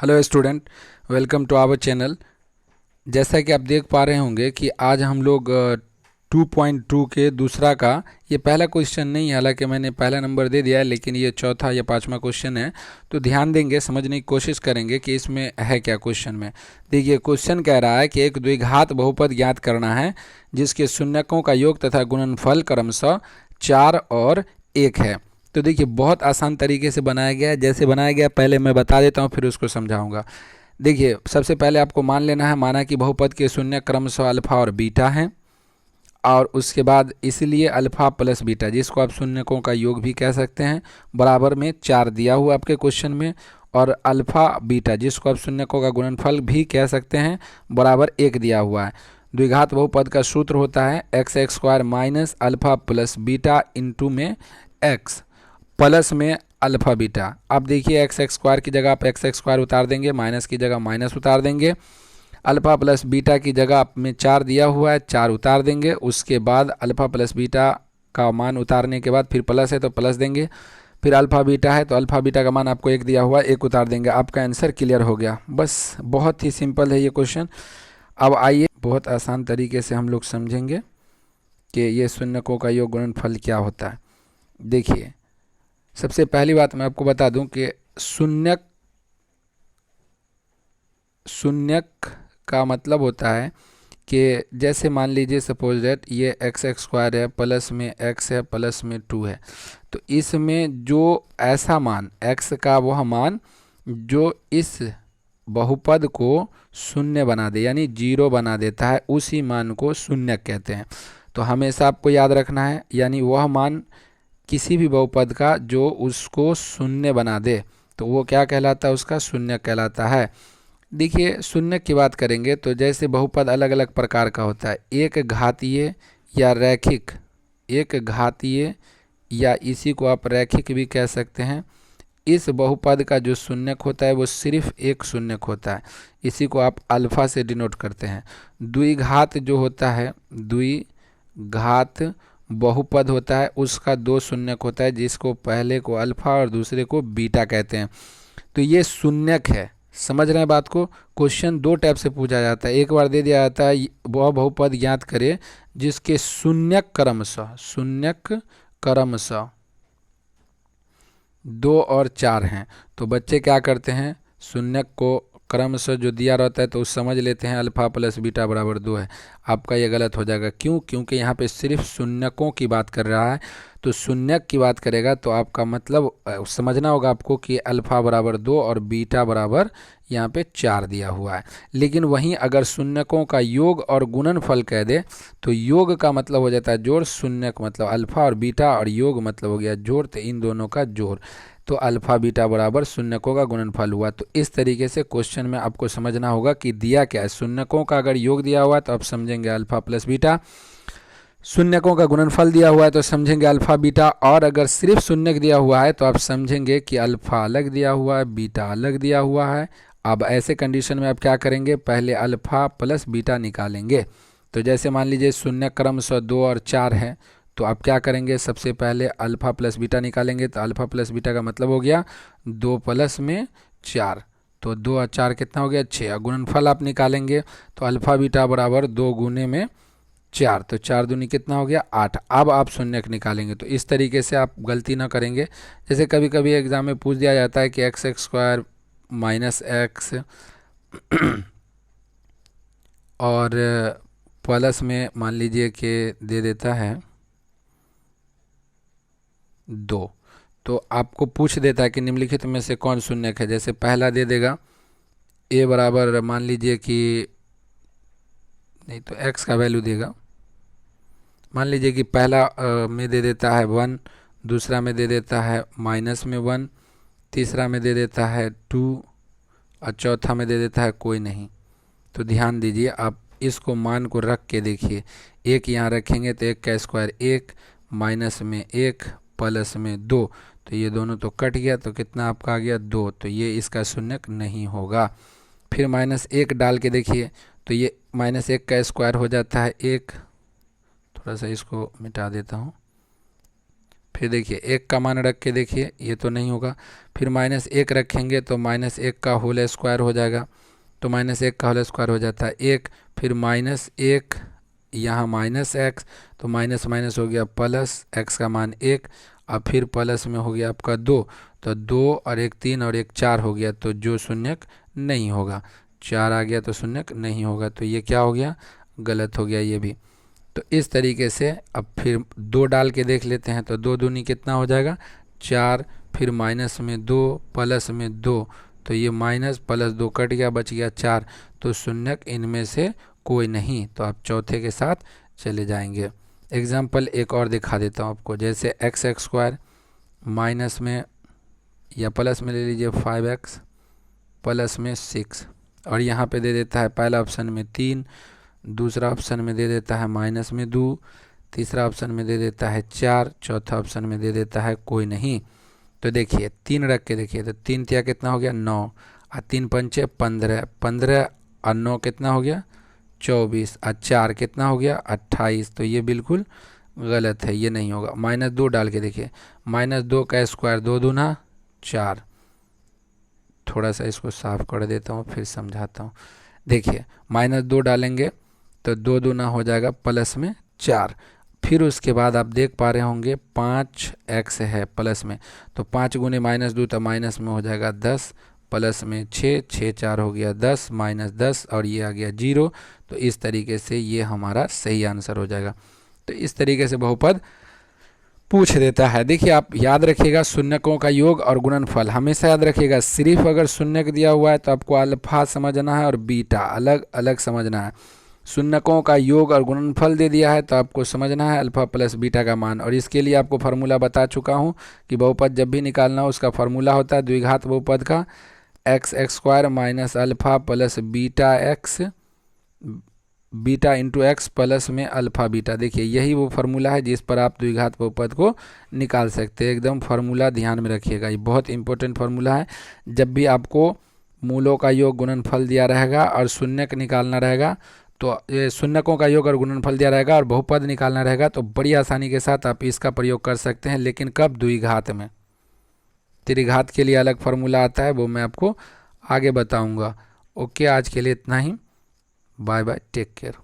Hello student, welcome to our channel. जैसा कि आप देख पा रहे होंगे कि आज हम लोग 2.2 के दूसरा का ये पहला क्वेश्चन नहीं है, हालांकि मैंने पहला नंबर दे दिया है, लेकिन ये चौथा या पांचवा क्वेश्चन है। तो ध्यान देंगे, समझने की कोशिश करेंगे कि इसमें है क्या। क्वेश्चन में देखिए, क्वेश्चन कह रहा है कि एक द्विघात बहुपद ज्ञात करना है जिसके शून्यकों का योग तथा गुणनफल क्रमशः 4 और 1 है। तो देखिए, बहुत आसान तरीके से बनाया गया है। जैसे बनाया गया पहले मैं बता देता हूँ, फिर उसको समझाऊंगा। देखिए, सबसे पहले आपको मान लेना है, माना कि बहुपद के शून्य क्रमशः अल्फा और बीटा हैं, और उसके बाद इसलिए अल्फा प्लस बीटा, जिसको आप शून्यकों का योग भी कह सकते हैं, बराबर में 4 दिया हुआ आपके क्वेश्चन में, और अल्फा बीटा जिसको आप शून्यकों का गुणनफल भी कह सकते हैं, बराबर 1 दिया हुआ है। द्विघात बहुपद का सूत्र होता है x² minus alpha plus beta into में x प्लस में अल्फा बीटा। अब देखिए, x² की जगह आप x² उतार देंगे, माइनस की जगह माइनस उतार देंगे, अल्फा प्लस बीटा की जगह आप में 4 दिया हुआ है, 4 उतार देंगे। उसके बाद अल्फा प्लस बीटा का मान उतारने के बाद फिर प्लस है तो प्लस देंगे, फिर अल्फा बीटा है तो अल्फा बीटा का मान आपको 1 दिया हुआ है, 1 उतार देंगे। आपका आंसर क्लियर हो गया। बस बहुत ही सिंपल है ये क्वेश्चन। अब आइए, बहुत आसान तरीके से हम लोग समझेंगे कि ये शून्यकों का योग गुणनफल क्या होता है। देखिए, सबसे पहली बात मैं आपको बता दूं कि शून्यक का मतलब होता है कि जैसे मान लीजिए सपोज दैट ये x² है, प्लस में x है, प्लस में 2 है। तो इसमें जो ऐसा मान x का वह मान जो इस बहुपद को शून्य बना दे, यानी 0 बना देता है, उसी मान को शून्यक कहते हैं। तो हमेशा आपको याद रखना है, यानी वह मान किसी भी बहुपद का जो उसको शून्य बना दे, तो वो क्या कहलाता है, उसका शून्य कहलाता है। देखिए, शून्य की बात करेंगे तो जैसे बहुपद अलग अलग प्रकार का होता है, एक घातीय या रैखिक, एक घातीय या इसी को आप रैखिक भी कह सकते हैं। इस बहुपद का जो शून्यक होता है वो सिर्फ एक शून्यक होता है, इसी को आप अल्फा से डिनोट करते हैं। द्विघात जो होता है, द्विघात बहुपद होता है, उसका 2 शून्यक होता है, जिसको पहले को अल्फा और दूसरे को बीटा कहते हैं। तो ये शून्यक है। समझ रहे हैं बात को। क्वेश्चन 2 टाइप से पूछा जाता है। एक बार दे दिया जाता है वह बहुपद ज्ञात करे जिसके शून्यक क्रमशः 2 और 4 हैं। तो बच्चे क्या करते हैं, शून्यक को क्रमशः जो दिया रहता है तो उस समझ लेते हैं अल्फा प्लस बीटा बराबर 2 है। आपका ये गलत हो जाएगा। क्यों? क्योंकि यहाँ पे सिर्फ शून्यकों की बात कर रहा है। तो शून्यक की बात करेगा तो आपका मतलब समझना होगा आपको कि अल्फा बराबर 2 और बीटा बराबर यहाँ पे 4 दिया हुआ है। लेकिन वहीं अगर शून्यकों का योग और गुणनफल कह दे तो योग का मतलब हो जाता है जोड़, शून्यक मतलब अल्फा और बीटा, और योग मतलब हो गया जोड़, तो इन दोनों का जोड़। तो अल्फा बीटा बराबर शून्यकों का गुणनफल हुआ। तो इस तरीके से क्वेश्चन में आपको समझना होगा कि दिया क्या है। शून्यकों का अगर योग दिया हुआ है तो आप समझेंगे अल्फा प्लस बीटा, शून्यकों का गुणनफल दिया हुआ है तो समझेंगे अल्फा बीटा, और अगर सिर्फ शून्यक दिया हुआ है तो आप समझेंगे कि अल्फा अलग दिया हुआ है, बीटा अलग दिया हुआ है। अब ऐसे कंडीशन में आप क्या करेंगे, पहले अल्फा प्लस बीटा निकालेंगे। तो जैसे मान लीजिए शून्य क्रमशः 2 और 4 है, तो आप क्या करेंगे, सबसे पहले अल्फा प्लस बीटा निकालेंगे। तो अल्फा प्लस बीटा का मतलब हो गया 2 प्लस में 4, तो 2 और 4 कितना हो गया, 6। गुणनफल आप निकालेंगे तो अल्फा बीटा बराबर 2 गुने में 4, तो 4 दूनी कितना हो गया, 8। अब आप शून्यक निकालेंगे। तो इस तरीके से आप गलती ना करेंगे। जैसे कभी कभी एग्जाम में पूछ दिया जाता है कि x² माइनस x और प्लस में मान लीजिए कि दे देता है 2, तो आपको पूछ देता है कि निम्नलिखित में से कौन शून्यक है। जैसे पहला दे देगा a बराबर, मान लीजिए कि नहीं तो x का वैल्यू देगा, मान लीजिए कि पहला में दे देता है 1, दूसरा में दे देता है माइनस में 1, तीसरा में दे देता है 2 और चौथा में दे देता है कोई नहीं। तो ध्यान दीजिए, आप इसको मान को रख के देखिए, 1 यहाँ रखेंगे तो 1 का स्क्वायर 1, माइनस में 1, प्लस में 2, तो ये दोनों तो कट गया, तो कितना आपका आ गया 2। तो ये इसका शून्यक नहीं होगा। फिर -1 डाल के देखिए, तो ये -1 का स्क्वायर हो जाता है 1, थोड़ा सा इसको मिटा देता हूँ, फिर देखिए 1 का मान रख के देखिए, ये तो नहीं होगा। फिर -1 रखेंगे तो -1 का होल स्क्वायर हो जाएगा, तो -1 का होल स्क्वायर हो जाता है 1। फिर -1 यहाँ -x, तो माइनस माइनस हो गया प्लस, x का मान 1। अब फिर प्लस में हो गया आपका 2, तो 2 और 1 3 और 1 4 हो गया, तो जो शून्यक नहीं होगा, 4 आ गया तो शून्यक नहीं होगा, तो ये क्या हो गया, गलत हो गया ये भी। तो इस तरीके से अब फिर 2 डाल के देख लेते हैं, तो 2 दूनी कितना हो जाएगा 4, फिर माइनस में 2 प्लस में 2, तो ये माइनस प्लस 2 कट गया, बच गया 4, तो शून्यक इनमें से कोई नहीं, तो आप चौथे के साथ चले जाएंगे। एग्जाम्पल एक और दिखा देता हूँ आपको, जैसे x² माइनस में या प्लस में ले लीजिए 5x प्लस में 6, और यहाँ पे दे देता है पहला ऑप्शन में 3, दूसरा ऑप्शन में दे देता है माइनस में 2, तीसरा ऑप्शन में दे देता है 4, चौथा ऑप्शन में दे देता है कोई नहीं। तो देखिए 3 रख के देखिए, तो 3 तिया कितना हो गया 9, और 3 पंचे 15, 15 और 9 कितना हो गया 24, और 4 कितना हो गया 28, तो ये बिल्कुल गलत है, ये नहीं होगा। -2 डाल के देखिए, -2 का स्क्वायर 2 दूना 4, थोड़ा सा इसको साफ कर देता हूँ फिर समझाता हूँ। देखिए -2 डालेंगे तो 2 दूना हो जाएगा प्लस में 4, फिर उसके बाद आप देख पा रहे होंगे 5x है प्लस में, तो 5 गुने -2 तो माइनस में हो जाएगा 10, प्लस में 6, 6 4 हो गया 10, -10 और ये आ गया 0, तो इस तरीके से ये हमारा सही आंसर हो जाएगा। तो इस तरीके से बहुपद पूछ देता है। देखिए आप याद रखिएगा शून्यकों का योग और गुणनफल हमेशा याद रखिएगा, सिर्फ अगर शून्यक दिया हुआ है तो आपको अल्फा समझना है और बीटा अलग अलग समझना है। शून्यकों का योग और गुणनफल दे दिया है तो आपको समझना है अल्फा प्लस बीटा का मान, और इसके लिए आपको फार्मूला बता चुका हूँ कि बहुपद जब भी निकालना हो उसका फार्मूला होता है द्विघात बहुपद का x² minus alpha plus beta x, beta into x plus में अल्फा बीटा। देखिए यही वो फार्मूला है जिस पर आप द्विघात बहुपद को निकाल सकते हैं। एकदम फार्मूला ध्यान में रखिएगा, ये बहुत इंपॉर्टेंट फार्मूला है। जब भी आपको मूलों का योग गुणनफल दिया रहेगा और शून्यक निकालना रहेगा, तो शून्यकों का योग और गुणनफल दिया रहेगा और बहुपद निकालना रहेगा, तो बड़ी आसानी के साथ आप इसका प्रयोग कर सकते हैं। लेकिन कब, द्विघात में। त्रिघात के लिए अलग फार्मूला आता है, वो मैं आपको आगे बताऊंगा। ओके, आज के लिए इतना ही। Bye bye, take care.